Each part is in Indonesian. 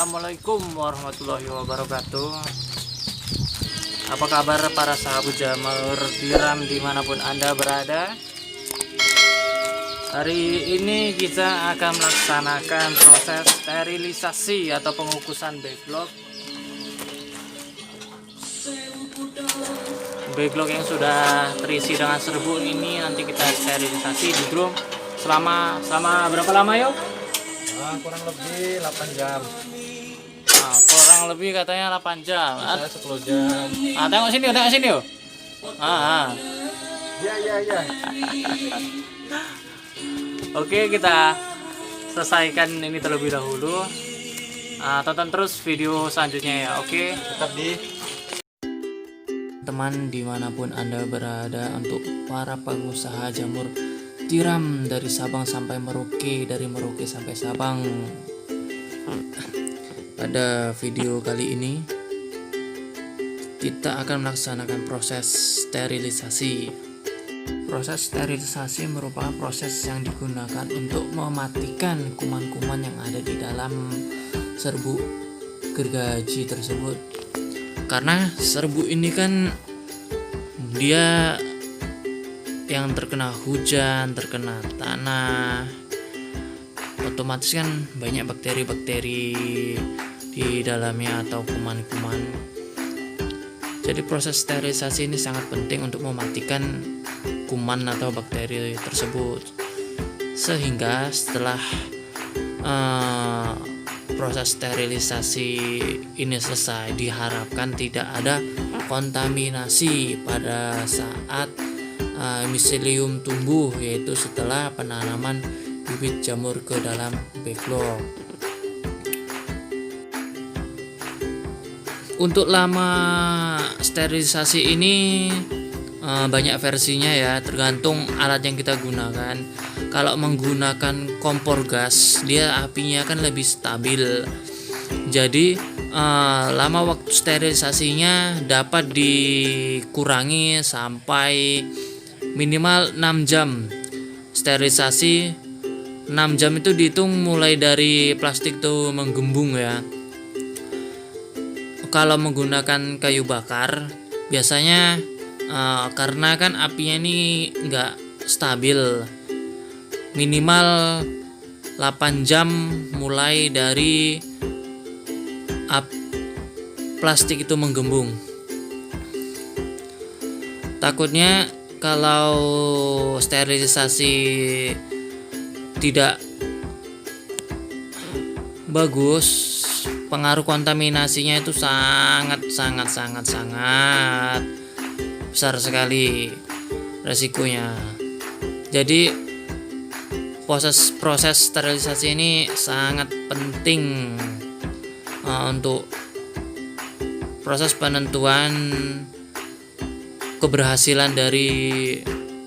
Assalamualaikum warahmatullahi wabarakatuh. Apa kabar para sahabat jamur tiram dimanapun Anda berada? Hari ini kita akan melaksanakan proses sterilisasi atau pengukusan backlog yang sudah terisi dengan serbuk. Ini nanti kita sterilisasi di drum selama berapa lama yuk? Kurang lebih 8 jam. Kurang lebih katanya 8 jam. Saya 10 jam. Tengok sini yuk. Ya. Oke, kita selesaikan ini terlebih dahulu. Tonton terus video selanjutnya ya. Oke, Tetap di teman dimanapun Anda berada, untuk para pengusaha jamur tiram dari Sabang sampai Merauke, dari Merauke sampai Sabang. Pada video kali ini kita akan melaksanakan proses sterilisasi. Proses sterilisasi merupakan proses yang digunakan untuk mematikan kuman-kuman yang ada di dalam serbuk gergaji tersebut. Karena serbuk ini kan dia yang terkena hujan, terkena tanah, otomatis kan banyak bakteri-bakteri di dalamnya atau kuman-kuman. Jadi proses sterilisasi ini sangat penting untuk mematikan kuman atau bakteri tersebut. Sehingga setelah proses sterilisasi ini selesai, diharapkan tidak ada kontaminasi pada saat miselium tumbuh, yaitu setelah penanaman bibit jamur ke dalam backlog. Untuk lama sterilisasi ini banyak versinya ya, tergantung alat yang kita gunakan. Kalau menggunakan kompor gas, dia apinya kan lebih stabil. Jadi lama waktu sterilisasinya dapat dikurangi sampai minimal 6 jam. Sterilisasi 6 jam itu dihitung mulai dari plastik tuh menggembung ya. Kalau menggunakan kayu bakar biasanya karena kan apinya ini enggak stabil, minimal 8 jam mulai dari plastik itu menggembung. Takutnya kalau sterilisasi tidak bagus, pengaruh kontaminasinya itu sangat besar sekali resikonya. Jadi proses sterilisasi ini sangat penting untuk proses penentuan keberhasilan dari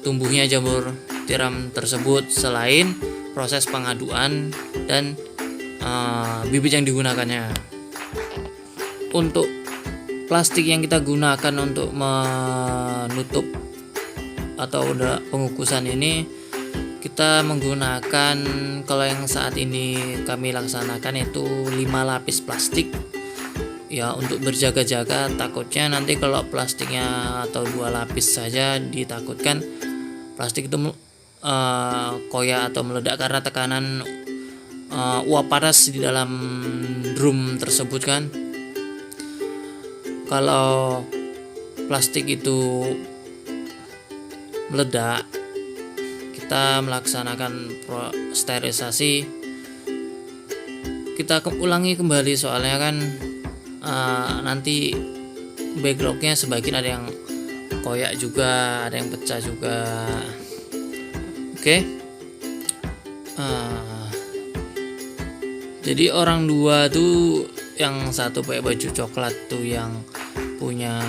tumbuhnya jamur tiram tersebut, selain proses pengaduan dan bibit yang digunakannya. Untuk plastik yang kita gunakan untuk menutup atau pengukusan ini, kita menggunakan, kalau yang saat ini kami laksanakan itu 5 lapis plastik ya, untuk berjaga-jaga. Takutnya nanti kalau plastiknya atau 2 lapis saja, ditakutkan plastik itu koyak atau meledak karena tekanan uap panas di dalam drum tersebut kan. Kalau plastik itu meledak, kita melaksanakan sterilisasi, kita ulangi kembali, soalnya kan nanti backlognya sebagian ada yang koyak juga, ada yang pecah juga. Oke. Jadi orang dua tuh, yang satu pakai baju coklat tuh yang punya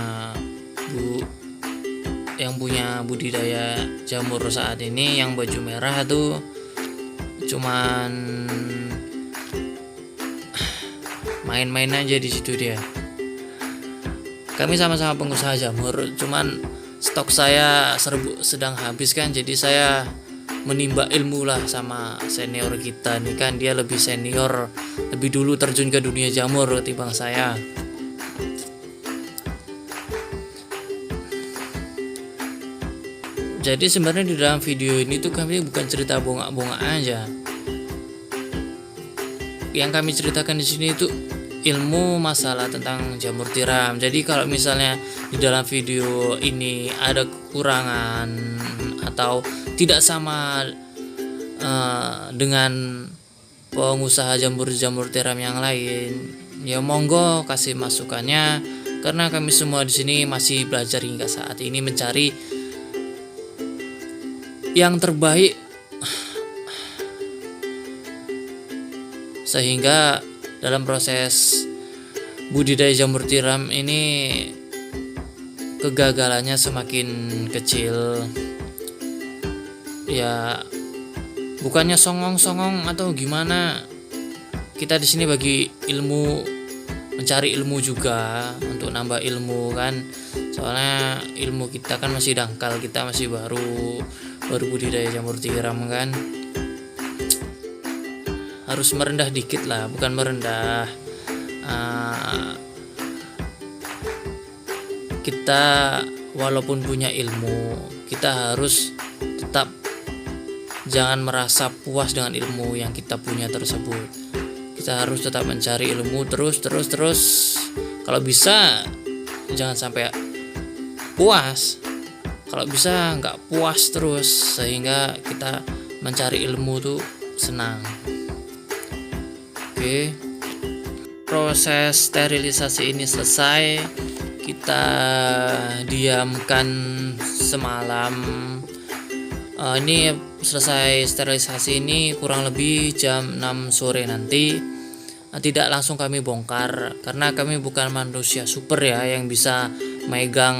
budidaya jamur saat ini, yang baju merah tuh cuman main-main aja di situ dia. Kami sama-sama pengusaha jamur, cuman stok saya sedang habis kan, jadi saya menimba ilmu lah sama senior kita nih kan, dia lebih senior, lebih dulu terjun ke dunia jamur ketimbang saya. Jadi sebenarnya di dalam video ini tuh kami bukan cerita bongak-bongak aja. Yang kami ceritakan di sini itu ilmu masalah tentang jamur tiram. Jadi kalau misalnya di dalam video ini ada kekurangan atau tidak sama dengan pengusaha jamur tiram yang lain, ya monggo kasih masukannya, karena kami semua di sini masih belajar hingga saat ini mencari yang terbaik, sehingga dalam proses budidaya jamur tiram ini kegagalannya semakin kecil. Ya bukannya songong-songong atau gimana, kita di sini bagi ilmu, mencari ilmu juga untuk nambah ilmu kan, soalnya ilmu kita kan masih dangkal, kita masih baru budidaya jamur tiram kan, harus merendah dikit lah, bukan merendah, kita walaupun punya ilmu, kita harus tetap jangan merasa puas dengan ilmu yang kita punya tersebut. Kita harus tetap mencari ilmu terus. Kalau bisa jangan sampai puas, kalau bisa nggak puas terus, sehingga kita mencari ilmu tuh senang. Oke, proses sterilisasi ini selesai, kita diamkan semalam. Ini selesai sterilisasi ini kurang lebih jam 6 sore nanti. Tidak langsung kami bongkar karena kami bukan manusia super ya yang bisa megang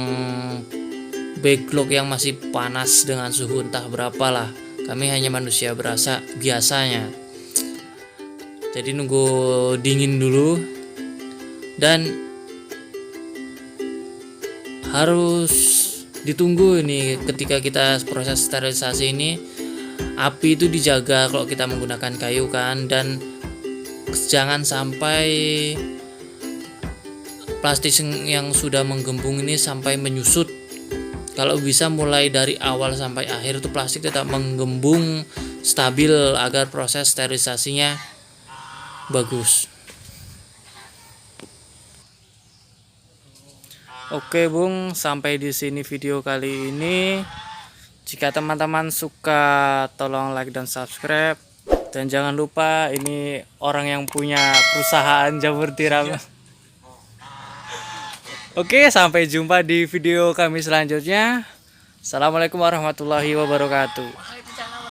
backlog yang masih panas dengan suhu entah berapa lah. Kami hanya manusia biasanya. Jadi nunggu dingin dulu, dan harus ditunggu ini ketika kita proses sterilisasi ini, api itu dijaga kalau kita menggunakan kayu kan, dan jangan sampai plastik yang sudah menggembung ini sampai menyusut. Kalau bisa mulai dari awal sampai akhir itu plastik tetap menggembung stabil agar proses sterilisasinya bagus. Oke Bung, sampai di sini video kali ini. Jika teman-teman suka, tolong like dan subscribe. Dan jangan lupa, ini orang yang punya perusahaan jamur tiram. Oke, sampai jumpa di video kami selanjutnya. Assalamualaikum warahmatullahi wabarakatuh.